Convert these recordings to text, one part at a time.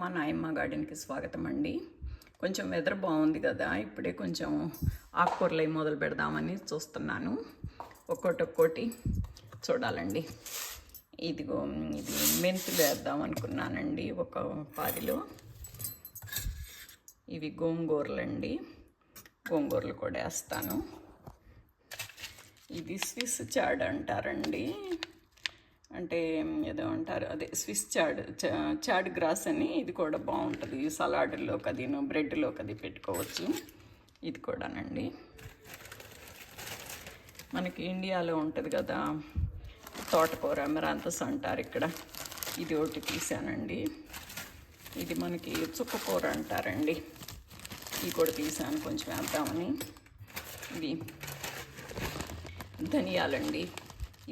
అమ్మ నాయమ్మ గార్డెన్కి స్వాగతం అండి. కొంచెం వెదర్ బాగుంది కదా, ఇప్పుడే కొంచెం ఆకుకూరలు మొదలు పెడదామని చూస్తున్నాను. ఒక్కోటి చూడాలండి. ఇది మెంతులు వేద్దాం అనుకున్నానండి ఒక పాదిలో. ఇవి గోంగూరలండి, గోంగూరలు కూడా వేస్తాను. ఇది స్విస్ చాడ్ అంటారండి, అంటే ఏదో అంటారు, అదే స్విస్ చాడ్ గ్రాస్ అని. ఇది కూడా బాగుంటుంది సలాడ్లోకి, అది బ్రెడ్లోకి అది పెట్టుకోవచ్చు. ఇది కూడానండి మనకి ఇండియాలో ఉంటుంది కదా తోటకూర, మెరాంతస్ అంటారు ఇక్కడ. ఇది ఒకటి తీసానండి. ఇది మనకి చుక్కకూర అంటారండి. ఇది కూడా తీసాను కొంచెం వేద్దామని. ఇది ధనియాలండి,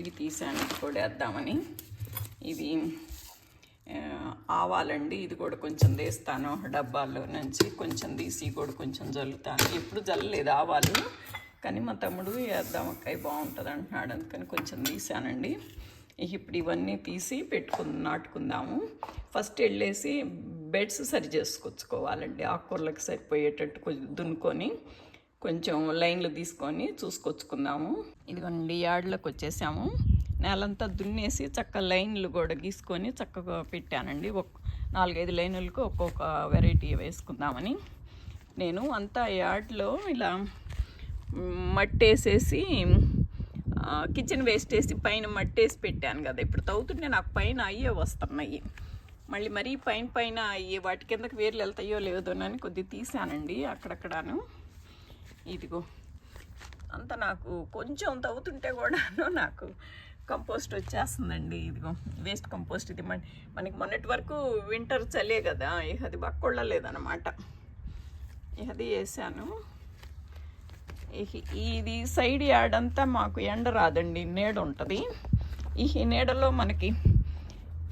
ఇవి తీసాను, ఇది కూడా వేద్దామని. ఇది ఆవాలండి, ఇది కూడా కొంచెం తీస్తాను డబ్బాల్లో నుంచి. కొంచెం తీసి కూడా కొంచెం జల్లుతాను. ఎప్పుడు జల్లలేదు ఆవాలు, కానీ మా తమ్ముడు వేద్దాం అక్కయ్య బాగుంటుంది అంటున్నాడు, అందుకని కొంచెం తీసానండి. ఇప్పుడు ఇవన్నీ తీసి నాటుకుందాము. ఫస్ట్ వెళ్ళేసి బెడ్స్ సరి చేసుకొచ్చుకోవాలండి. ఆకుకూరలకు సరిపోయేటట్టు కొంచెం దున్నుకొని కొంచెం లైన్లు తీసుకొని చూసుకొచ్చుకుందాము. ఇదిగోండి యార్డ్లోకి వచ్చేసాము. నేలంతా దున్నేసి చక్కగా లైన్లు కూడా గీసుకొని చక్కగా పెట్టానండి. 4-5 లైన్లకు ఒక్కొక్క వెరైటీ వేసుకుందామని. నేను అంతా యార్డ్లో ఇలా మట్టేసేసి కిచెన్ వేస్ట్ వేసి పైన మట్టేసి పెట్టాను కదా. ఇప్పుడు తవ్వుతుంటే నాకు పైన అయ్యే వస్తున్నాయి. మరీ పైన అయ్యి వాటి కిందకి వేర్లు వెళ్తాయో లేదోనని కొద్దిగా తీసానండి అక్కడక్కడాను. ఇదిగో అంతా నాకు కొంచెం తవ్వుతుంటే కూడాను నాకు కంపోస్ట్ వచ్చేస్తుందండి. ఇదిగో వేస్ట్ కంపోస్ట్. ఇది మనకి మొన్నటి వరకు వింటర్ చలే కదా, అది బక్కొళ్ళలేదన్నమాట. అది వేసాను. ఇది సైడ్ యార్డ్ అంతా మాకు ఎండ రాదండి, నీడ ఉంటుంది. ఈ నీడలో మనకి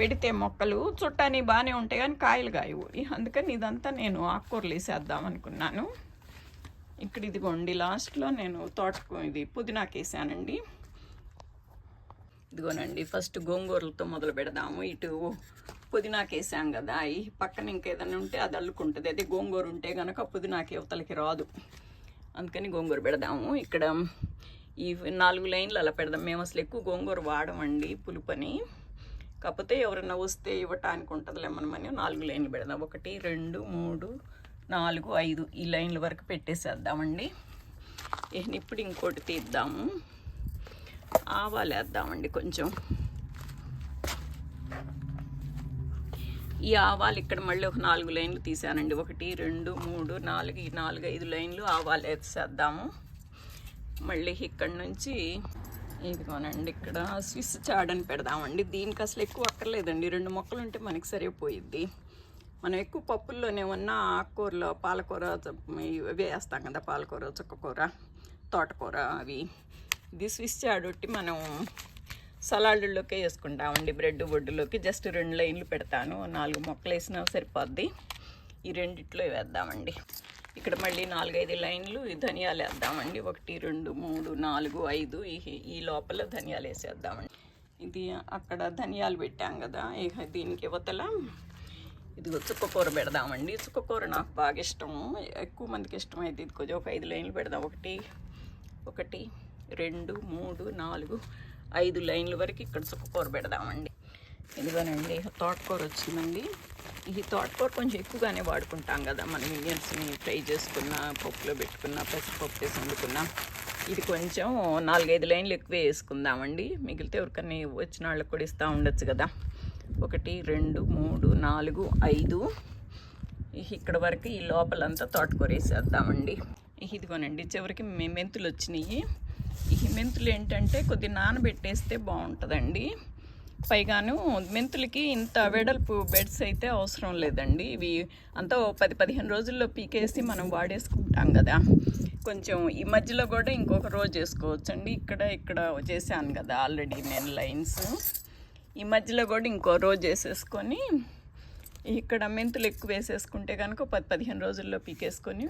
పెడితే మొక్కలు చుట్టాని బాగానే ఉంటాయి కానీ కాయలు కాయవు. అందుకని ఇదంతా నేను ఆకుకూరలు వేసేద్దాం అనుకున్నాను. ఇక్కడ ఇదిగోండి లాస్ట్లో నేను ఇది పుదీనాకు వేసానండి. ఇదిగోనండి ఫస్ట్ గోంగూరలతో మొదలు పెడదాము. ఇటు పుదీనాకు వేసాం కదా, ఈ పక్కన ఇంకేదైనా ఉంటే అది అల్లుకుంటుంది. అదే గోంగూర ఉంటే కనుక పుదీనాకి యువతలకి రాదు, అందుకని గోంగూర పెడదాము. ఇక్కడ ఈ 4 లైన్లు అలా పెడదాం. మేము అసలు ఎక్కువ గోంగూర వాడమండి పులుపని, కాకపోతే ఎవరైనా వస్తే ఇవ్వటానికి ఉంటుందిలే మనమని 4 లైన్లు పెడదాం. 1 2 3 4 5 ఈ లైన్ల వరకు పెట్టేసేద్దామండి. ఇప్పుడు ఇంకోటి తీద్దాము. ఆవాలు వేద్దామండి కొంచెం. ఈ ఆవాలు ఇక్కడ మళ్ళీ ఒక 4 లైన్లు తీసానండి. 1 2 3 4 ఈ 4-5 లైన్లు ఆవాలు వేసేద్దాము. మళ్ళీ ఇక్కడ నుంచి ఇదిగోనండి ఇక్కడ స్విస్ చాడని పెడదామండి. దీనికి అసలు ఎక్కువ అక్కర్లేదండి, 2 మొక్కలు ఉంటే మనకి సరిపోయిద్ది. మనం ఎక్కువ పప్పుల్లోనే ఉన్న ఆకుకూరలో పాలకూర ఇవి వేస్తాం కదా, పాలకూర, చుక్కకూర, తోటకూర అవి. ఇది స్విస్ చాడొట్టి మనం సలాడ్లోకే వేసుకుంటామండి. బ్రెడ్ బొడ్డులోకి జస్ట్ 2 లైన్లు పెడతాను. 4 మొక్కలు వేసినా సరిపోద్ది. ఈ రెండిట్లో వేద్దామండి. ఇక్కడ మళ్ళీ 4-5 లైన్లు ధనియాలు వేద్దామండి. 1 2 3 4 5 ఈ లోపల ధనియాలు వేసేద్దామండి. ఇది అక్కడ ధనియాలు పెట్టాం కదా, దీనికి యువతల ఇదిగో చుక్కకూర పెడదామండి. చుక్కకూర నాకు బాగా ఇష్టము, ఎక్కువ మందికి ఇష్టమైతే ఇది కొంచెం ఒక 5 లైన్లు పెడదాం. 1 2 3 4 5 లైన్ల వరకు ఇక్కడ చుక్కకూర పెడదామండి. ఇదిగోనండి తోటకూర వచ్చిందండి. ఈ తోటకూర కొంచెం ఎక్కువగానే వాడుకుంటాం కదా మనం, ఇండియన్స్ని ఫ్రై చేసుకున్న, పప్పులో పెట్టుకున్న, పెసరపప్పు వేసి వండుకున్న. ఇది కొంచెం 4-5 లైన్లు ఎక్కువే వేసుకుందామండి. మిగిలితే ఎవరికన్నా వచ్చిన వాళ్ళకి కూడా ఇస్తూ ఉండొచ్చు కదా. 1 2 3 4 5 ఇక్కడ వరకు ఈ లోపలంతా తోటకూర వేసేద్దామండి. ఇదిగోనండి చివరికి మెంతులు వచ్చినాయి. ఈ మెంతులు ఏంటంటే కొద్దిగా నానబెట్టేస్తే బాగుంటుందండి. పైగాను మెంతులకి ఇంత వెడల్పు బెడ్స్ అయితే అవసరం లేదండి. ఇవి అంతా 10-15 రోజుల్లో పీకేసి మనం వాడేసుకుంటాం కదా. కొంచెం ఈ మధ్యలో కూడా ఇంకొక రోజు వేసుకోవచ్చండి. ఇక్కడ చేశాను కదా ఆల్రెడీ నేను లైన్స్. ఈ మధ్యలో కూడా ఇంకో రోజు వేసేసుకొని ఇక్కడ మెంతులు ఎక్కువ వేసేసుకుంటే కనుక 10-15 రోజుల్లో పీకేసుకొని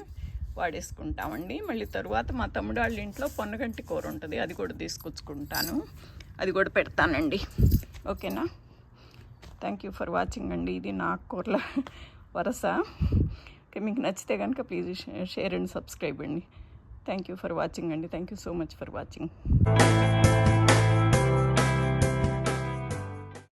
వాడేసుకుంటామండి. మళ్ళీ తరువాత మా తమ్ముడు వాళ్ళ ఇంట్లో పొన్నగంటి కూర ఉంటుంది, అది కూడా తీసుకొచ్చుకుంటాను, అది కూడా పెడతానండి. ఓకేనా? థ్యాంక్ యూ ఫర్ వాచింగ్ అండి. ఇది నా కూరల వరస. ఓకే, మీకు నచ్చితే కనుక ప్లీజ్ షేర్ అండ్ సబ్స్క్రైబ్ అండి. థ్యాంక్ యూ ఫర్ వాచింగ్ అండి. Thank you so much for watching.